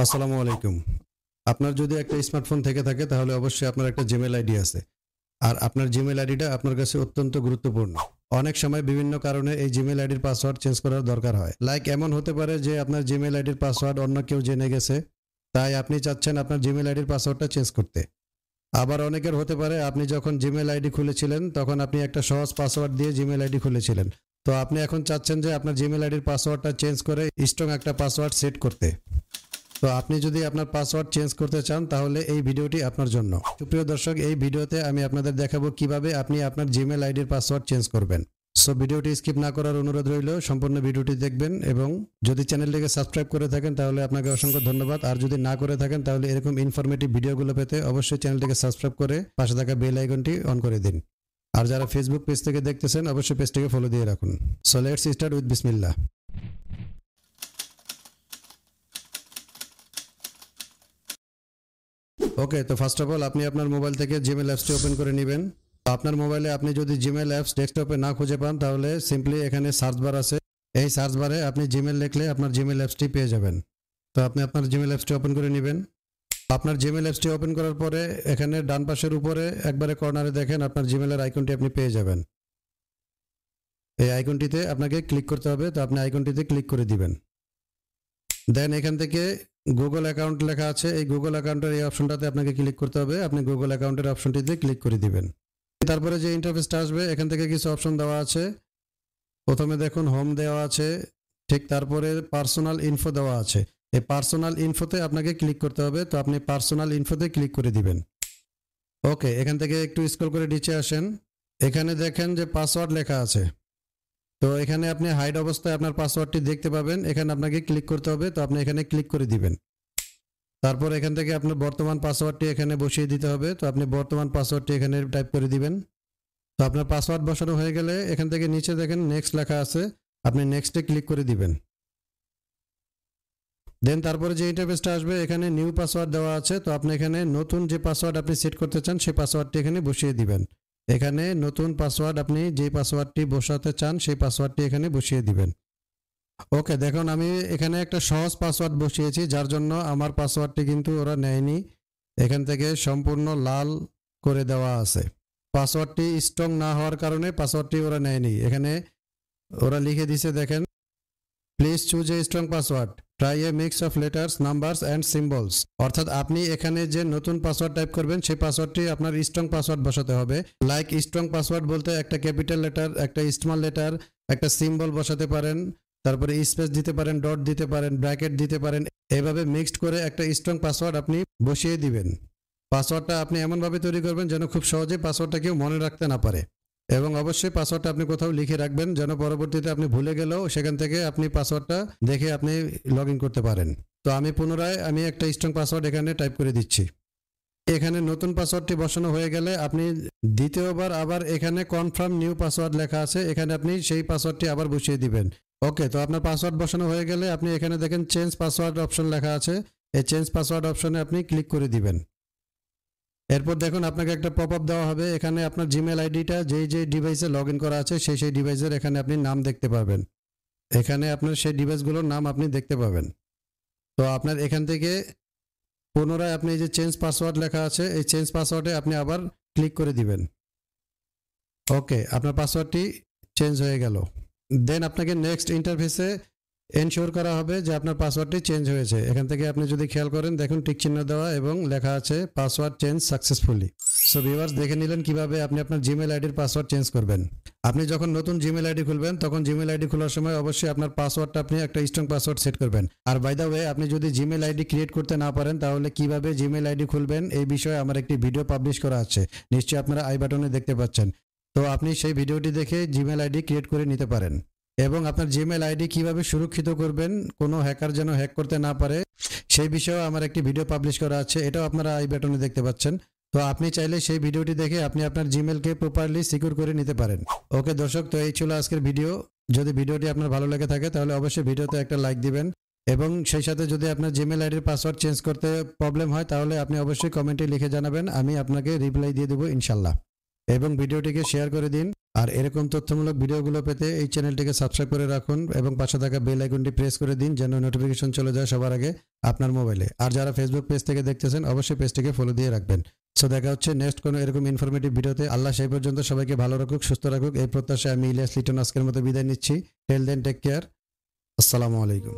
আসসালামু আলাইকুম। আপনার যদি একটা স্মার্টফোন থেকে থাকে তাহলে অবশ্যই আপনার একটা জিমেইল আইডি আছে। আর আপনার জিমেইল আইডিটা আপনার কাছে অত্যন্ত গুরুত্বপূর্ণ। অনেক সময় বিভিন্ন কারণে এই জিমেইল আইডির পাসওয়ার্ড চেঞ্জ করার দরকার হয়। লাইক এমন হতে পারে যে আপনার জিমেইল আইডির পাসওয়ার্ড অন্য কেউ জেনে গেছে, তাই আপনি চাচ্ছেন আপনার জিমেইল আইডির পাসওয়ার্ডটা চেঞ্জ করতে। আবার অনেকের হতে পারে আপনি যখন জিমেইল আইডি খুলেছিলেন তখন আপনি একটা সহজ পাসওয়ার্ড দিয়ে জিমেইল আইডি খুলেছিলেন। তো আপনি এখন চাচ্ছেন যে আপনার জিমেইল আইডির পাসওয়ার্ডটা চেঞ্জ করে স্ট্রং একটা পাসওয়ার্ড সেট করতে। তো আপনি যদি আপনার পাসওয়ার্ড চেঞ্জ করতে চান তাহলে এই ভিডিওটি আপনার জন্য। সুপ্রিয় দর্শক, এই ভিডিওতে আমি আপনাদের দেখাবো কিভাবে আপনি আপনার জিমেইল আইডির পাসওয়ার্ড চেঞ্জ করবেন। সো ভিডিওটি স্কিপ না করার অনুরোধ রইল, সম্পূর্ণ ভিডিওটি দেখবেন এবং যদি চ্যানেলটিকে সাবস্ক্রাইব করে থাকেন তাহলে আপনাকে অসংখ্য ধন্যবাদ। আর যদি না করে থাকেন তাহলে এরকম ইনফরমেটিভ ভিডিওগুলো পেতে অবশ্যই চ্যানেলটিকে সাবস্ক্রাইব করে পাশে থাকা বেল আইকনটি অন করে দিন। আর যারা ফেসবুক পেজ থেকে দেখতেছেন অবশ্যই পেজটিকে ফলো দিয়ে রাখুন। সো লেটস স্টার্ট উইথ বিসমিল্লাহ। ওকে, তো ফার্স্ট অফ অল আপনি আপনার মোবাইল থেকে জিমেইল অ্যাপসটি ওপেন করে নেবেন। আপনার মোবাইলে আপনি যদি জিমেইল অ্যাপস ডেস্কটপে না খুঁজে পান তাহলে সিম্পলি এখানে সার্চ বার আছে, এই সার্চ বারে আপনি জিমেইল লিখলে আপনার জিমেইল অ্যাপসটি পেয়ে যাবেন। তো আপনি আপনার জিমেইল অ্যাপসটি ওপেন করে নেবেন। আপনার জিমেইল অ্যাপসটি ওপেন করার পরে এখানে ডান পাশের উপরে একবারে কর্নারে দেখেন আপনার জিমেইলের আইকনটি আপনি পেয়ে যাবেন। এই আইকনটিতে আপনাকে ক্লিক করতে হবে, তো আপনি আইকনটিতে ক্লিক করে দিবেন। দেন এখান থেকে গুগল অ্যাকাউন্ট লেখা আছে, এই গুগল অ্যাকাউন্টের এই অপশনটাতে আপনাকে ক্লিক করতে হবে। আপনি গুগল অ্যাকাউন্টের অপশনটিতে ক্লিক করে দিবেন। তারপরে যে ইন্টারফেসটা আসবে এখান থেকে কিছু অপশন দেওয়া আছে। প্রথমে দেখুন হোম দেওয়া আছে, ঠিক তারপরে পার্সোনাল ইনফো দেওয়া আছে। এই পার্সোনাল ইনফোতে আপনাকে ক্লিক করতে হবে, তো আপনি পার্সোনাল ইনফোতে ক্লিক করে দিবেন। ওকে, এখান থেকে একটু স্ক্রল করে নিচে আসেন, এখানে দেখেন যে পাসওয়ার্ড লেখা আছে। তো এখানে আপনি হাইড অবস্থায় আপনার পাসওয়ার্ডটি দেখতে পাবেন, এখানে আপনাকে ক্লিক করতে হবে, তো আপনি এখানে ক্লিক করে দিবেন। তারপর এখান থেকে আপনার বর্তমান পাসওয়ার্ডটি এখানে বসিয়ে দিতে হবে, তো আপনি বর্তমান পাসওয়ার্ডটি এখানে টাইপ করে দিবেন। তো আপনার পাসওয়ার্ড বসানো হয়ে গেলে এখান থেকে নিচে দেখেন নেক্সট লেখা আছে, আপনি নেক্সটে ক্লিক করে দিবেন। দেন তারপরে যে ইন্টারফেসটা আসবে এখানে নিউ পাসওয়ার্ড দেওয়া আছে, তো আপনি এখানে নতুন যে পাসওয়ার্ড আপনি সেট করতে চান সেই পাসওয়ার্ডটি এখানে বসিয়ে দিবেন। এখানে নতুন পাসওয়ার্ড আপনি যে পাসওয়ার্ডটি বসাতে চান সেই পাসওয়ার্ডটি এখানে বসিয়ে দিবেন। ওকে, দেখুন আমি এখানে একটা সহজ পাসওয়ার্ড বসিয়েছি, যার জন্য আমার পাসওয়ার্ডটি কিন্তু ওরা নেয়নি। এখান থেকে সম্পূর্ণ লাল করে দেওয়া আছে। পাসওয়ার্ডটি স্ট্রং না হওয়ার কারণে পাসওয়ার্ডটি ওরা নেয়নি। এখানে ওরা লিখে দিছে দেখেন, please choose a strong password, try A mix of letters, numbers and symbols. অর্থাৎ আপনি এখানে যে নতুন পাসওয়ার্ড টাইপ করবেন সেই পাসওয়ার্ডটি আপনার স্ট্রং পাসওয়ার্ড বসাতে হবে। লাইক স্ট্রং পাসওয়ার্ড বলতে একটা ক্যাপিটাল লেটার, একটা স্মল লেটার, একটা সিম্বল বসাতে পারেন, তারপরে স্পেস দিতে পারেন, ডট দিতে পারেন, ব্র্যাকেট দিতে পারেন। এইভাবে মিক্সড করে একটা স্ট্রং পাসওয়ার্ড আপনি বসিয়ে দিবেন। পাসওয়ার্ডটা আপনি এমনভাবে তৈরি করবেন যেন খুব সহজে পাসওয়ার্ডটা কেউ মনে রাখতে না পারে, এবং অবশ্যই পাসওয়ার্ডটা আপনি কোথাও লিখে রাখবেন যেন পরবর্তীতে আপনি ভুলে গেলেও সেখান থেকে আপনি পাসওয়ার্ডটা দেখে আপনি লগ ইন করতে পারেন। তো আমি পুনরায় একটা স্ট্রং পাসওয়ার্ড এখানে টাইপ করে দিচ্ছি। এখানে নতুন পাসওয়ার্ডটি বসানো হয়ে গেলে আপনি দ্বিতীয়বার আবার এখানে কনফার্ম নিউ পাসওয়ার্ড লেখা আছে, এখানে আপনি সেই পাসওয়ার্ডটি আবার বসিয়ে দিবেন। ওকে, তো আপনার পাসওয়ার্ড বসানো হয়ে গেলে আপনি এখানে দেখেন চেঞ্জ পাসওয়ার্ড অপশন লেখা আছে, এই চেঞ্জ পাসওয়ার্ড অপশনে আপনি ক্লিক করে দিবেন। এরপর দেখুন আপনাকে একটা পপ আপ দেওয়া হবে, এখানে আপনার জিমেল আইডিটা যেই ডিভাইসে লগ ইন করা আছে সেই ডিভাইসের এখানে আপনি নাম দেখতে পাবেন। এখানে আপনার সেই ডিভাইসগুলোর নাম আপনি দেখতে পাবেন। তো আপনার এখান থেকে পুনরায় আপনি যে চেঞ্জ পাসওয়ার্ড লেখা আছে এই চেঞ্জ পাসওয়ার্ডে আপনি আবার ক্লিক করে দিবেন। ওকে, আপনার পাসওয়ার্ডটি চেঞ্জ হয়ে গেল। দেন আপনাকে নেক্সট ইন্টারফেসে এনশিওর করা হবে যে আপনার পাসওয়ার্ডটি চেঞ্জ হয়েছে। এখান থেকে আপনি যদি খেয়াল করেন দেখুন টিক চিহ্ন দেওয়া এবং লেখা আছে password change successfully. So viewers, দেখে নিলেন কিভাবে আপনি আপনার জিমেল আইডির পাসওয়ার্ড চেঞ্জ করবেন। আপনি যখন নতুন জিমেল আইডি খুলবেন তখন জিমেল আইডি খোলার সময় অবশ্যই আপনার পাসওয়ার্ডটা আপনি একটা স্ট্রং পাসওয়ার্ড সেট করবেন। আর বাই দ্য ওয়ে, আপনি যদি জিমেল আইডি ক্রিয়েট করতে না পারেন তাহলে কিভাবে জিমেল আইডি খুলবেন এই বিষয়ে আমার একটি ভিডিও পাবলিশ করা আছে, নিশ্চয়ই আপনারা আই বাটনে দেখতে পাচ্ছেন। তো আপনি সেই ভিডিওটি দেখে জিমেল আইডি ক্রিয়েট করে নিতে পারেন, এবং আপনার জিমেল আইডি কিভাবে সুরক্ষিত করবেন কোনো হ্যাকার যেন হ্যাক করতে না পারে সেই বিষয়েও আমার একটি ভিডিও পাবলিশ করা আছে, এটাও আপনারা আই বাটনে দেখতে পাচ্ছেন। তো আপনি চাইলে সেই ভিডিওটি দেখে আপনি আপনার জিমেলকে প্রপারলি সিকিউর করে নিতে পারেন। ওকে দর্শক, তো এই ছিল আজকের ভিডিও। যদি ভিডিওটি আপনার ভালো লেগে থাকে তাহলে অবশ্যই ভিডিওতে একটা লাইক দিবেন, এবং সেই সাথে যদি আপনার জিমেল আইডির পাসওয়ার্ড চেঞ্জ করতে প্রবলেম হয় তাহলে আপনি অবশ্যই কমেন্টে লিখে জানাবেন, আমি আপনাকে রিপ্লাই দিয়ে দেবো ইনশাল্লাহ। এবং ভিডিওটিকে শেয়ার করে দিন। আর এরকম তথ্যমূলক ভিডিওগুলো পেতে এই চ্যানেলটিকে সাবস্ক্রাইব করে রাখুন এবং পাশে থাকা বেল আইকনটি প্রেস করে দিন যেন নোটিফিকেশন চলে যায় সবার আগে আপনার মোবাইলে। আর যারা ফেসবুক পেজ থেকে দেখতেছেন অবশ্যই পেজটিকে ফলো দিয়ে রাখবেন। সো দেখা হচ্ছে নেক্সট কোনো এরকম ইনফরমেটিভ ভিডিওতে। আল্লাহ সেই পর্যন্ত সবাইকে ভালো রাখুক, সুস্থ রাখুক, এই প্রত্যাশায় আমি ইলিয়াস লিটন আজকের মতো বিদায় নিচ্ছি। টেল দেন, টেক কেয়ার। আসসালামু আলাইকুম।